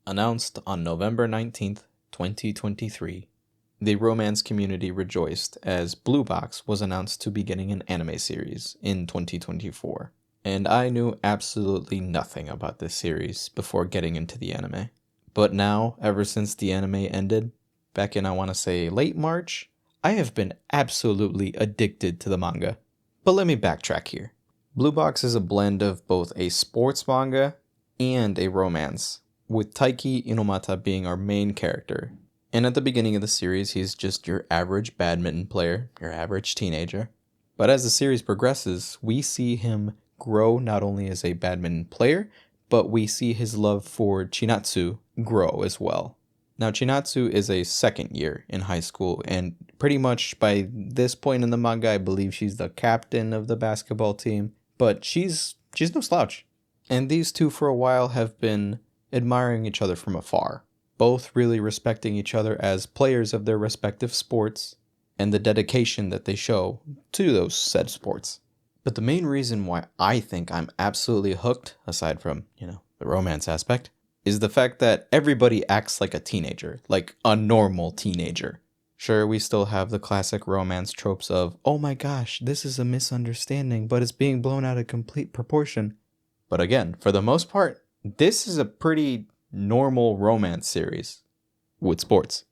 Announced on November 19th, 2023, the romance community rejoiced as Blue Box was announced to be getting an anime series in 2024. And I knew absolutely nothing about this series before getting into the anime. But now, ever since the anime ended, back in I want to say late March, I have been absolutely addicted to the manga. But let me backtrack here. Blue Box is a blend of both a sports manga and a romance, with Taiki Inomata being our main character. And at the beginning of the series, he's just your average badminton player, your average teenager. But as the series progresses, we see him grow not only as a badminton player, but we see his love for Chinatsu grow as well. Now, Chinatsu is a second year in high school, and pretty much by this point in the manga, I believe she's the captain of the basketball team, but she's no slouch. And these two for a while have been admiring each other from afar, both really respecting each other as players of their respective sports and the dedication that they show to those said sports. But the main reason why I think I'm absolutely hooked, aside from, the romance aspect, is the fact that everybody acts like a teenager, like a normal teenager. Sure, we still have the classic romance tropes of, oh my gosh, this is a misunderstanding, but it's being blown out of complete proportion. But again, for the most part, this is a pretty normal romance series with sports.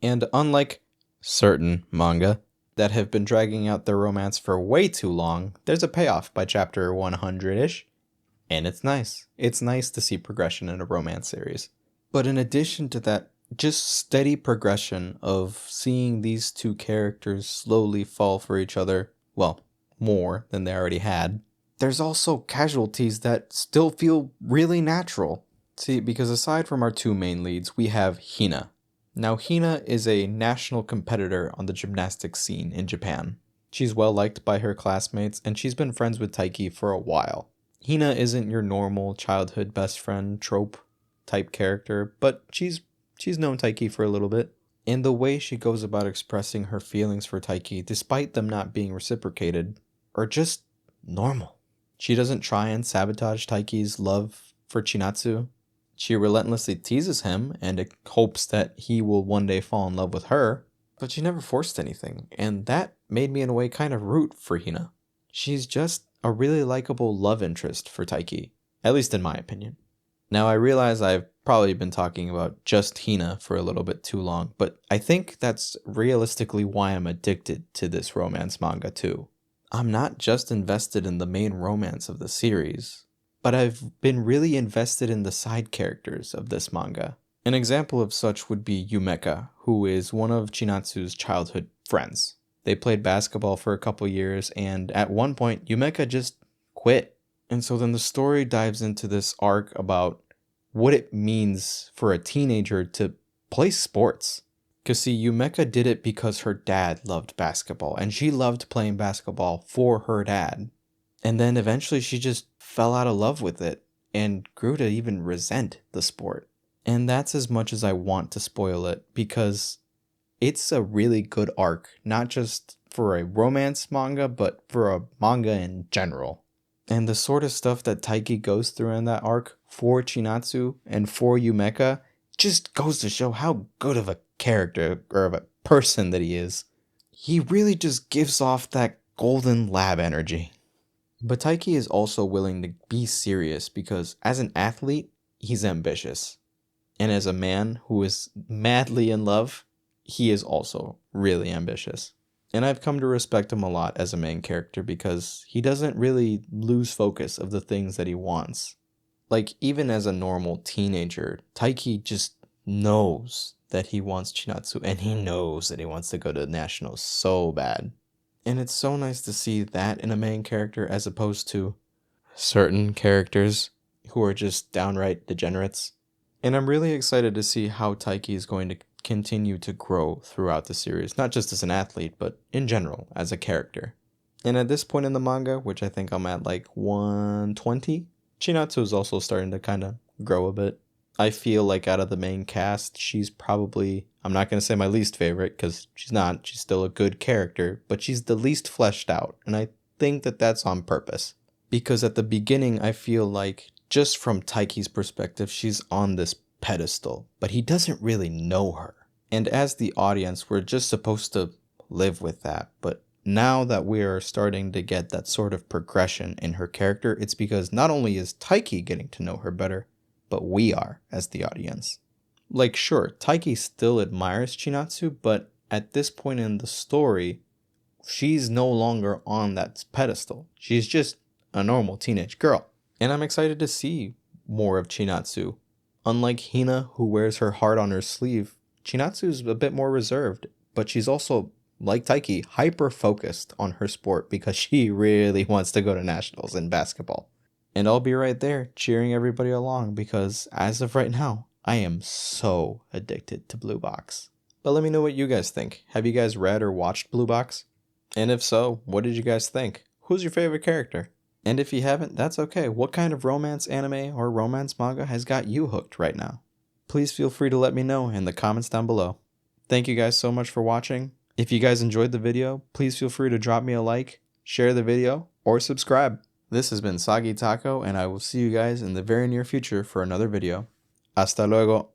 And unlike certain manga that have been dragging out their romance for way too long, there's a payoff by chapter 100-ish. And it's nice. It's nice to see progression in a romance series. But in addition to that, just steady progression of seeing these two characters slowly fall for each other, well, more than they already had, there's also casualties that still feel really natural. See, because aside from our two main leads, we have Hina. Now, Hina is a national competitor on the gymnastics scene in Japan. She's well liked by her classmates, and she's been friends with Taiki for a while. Hina isn't your normal childhood best friend trope type character, but she's known Taiki for a little bit. And the way she goes about expressing her feelings for Taiki, despite them not being reciprocated, are just normal. She doesn't try and sabotage Taiki's love for Chinatsu. She relentlessly teases him and hopes that he will one day fall in love with her, but she never forced anything, and that made me in a way kind of root for Hina. She's just a really likable love interest for Taiki, at least in my opinion. Now, I realize I've probably been talking about just Hina for a little bit too long, but I think that's realistically why I'm addicted to this romance manga too. I'm not just invested in the main romance of the series, but I've been really invested in the side characters of this manga. An example of such would be Yumeka, who is one of Chinatsu's childhood friends. They played basketball for a couple years, and at one point, Yumeka just quit. And so then the story dives into this arc about what it means for a teenager to play sports. Because see, Yumeka did it because her dad loved basketball, and she loved playing basketball for her dad. And then eventually she just fell out of love with it and grew to even resent the sport. And that's as much as I want to spoil it, because it's a really good arc, not just for a romance manga, but for a manga in general. And the sort of stuff that Taiki goes through in that arc for Chinatsu and for Yumeka just goes to show how good of a character or of a person that he is. He really just gives off that golden lab energy. But Taiki is also willing to be serious because as an athlete, he's ambitious. And as a man who is madly in love, he is also really ambitious. And I've come to respect him a lot as a main character because he doesn't really lose focus of the things that he wants. Like, even as a normal teenager, Taiki just knows that he wants Chinatsu, and he knows that he wants to go to nationals so bad. And it's so nice to see that in a main character as opposed to certain characters who are just downright degenerates. And I'm really excited to see how Taiki is going to continue to grow throughout the series, not just as an athlete, but in general, as a character. And at this point in the manga, which I think I'm at like 120, Chinatsu is also starting to kind of grow a bit. I feel like out of the main cast, she's probably, I'm not going to say my least favorite, because she's not, she's still a good character, but she's the least fleshed out, and I think that that's on purpose. Because at the beginning, I feel like, just from Taiki's perspective, she's on this pedestal, but he doesn't really know her. And as the audience, we're just supposed to live with that. But now that we are starting to get that sort of progression in her character, it's because not only is Taiki getting to know her better, but we are as the audience. Like, sure, Taiki still admires Chinatsu, but at this point in the story, she's no longer on that pedestal. She's just a normal teenage girl. And I'm excited to see more of Chinatsu. Unlike Hina, who wears her heart on her sleeve, Chinatsu's a bit more reserved, but she's also, like Taiki, hyper-focused on her sport because she really wants to go to nationals in basketball. And I'll be right there cheering everybody along because as of right now, I am so addicted to Blue Box. But let me know what you guys think. Have you guys read or watched Blue Box? And if so, what did you guys think? Who's your favorite character? And if you haven't, that's okay. What kind of romance anime or romance manga has got you hooked right now? Please feel free to let me know in the comments down below. Thank you guys so much for watching. If you guys enjoyed the video, please feel free to drop me a like, share the video, or subscribe. This has been Sagi Taco, and I will see you guys in the very near future for another video. Hasta luego.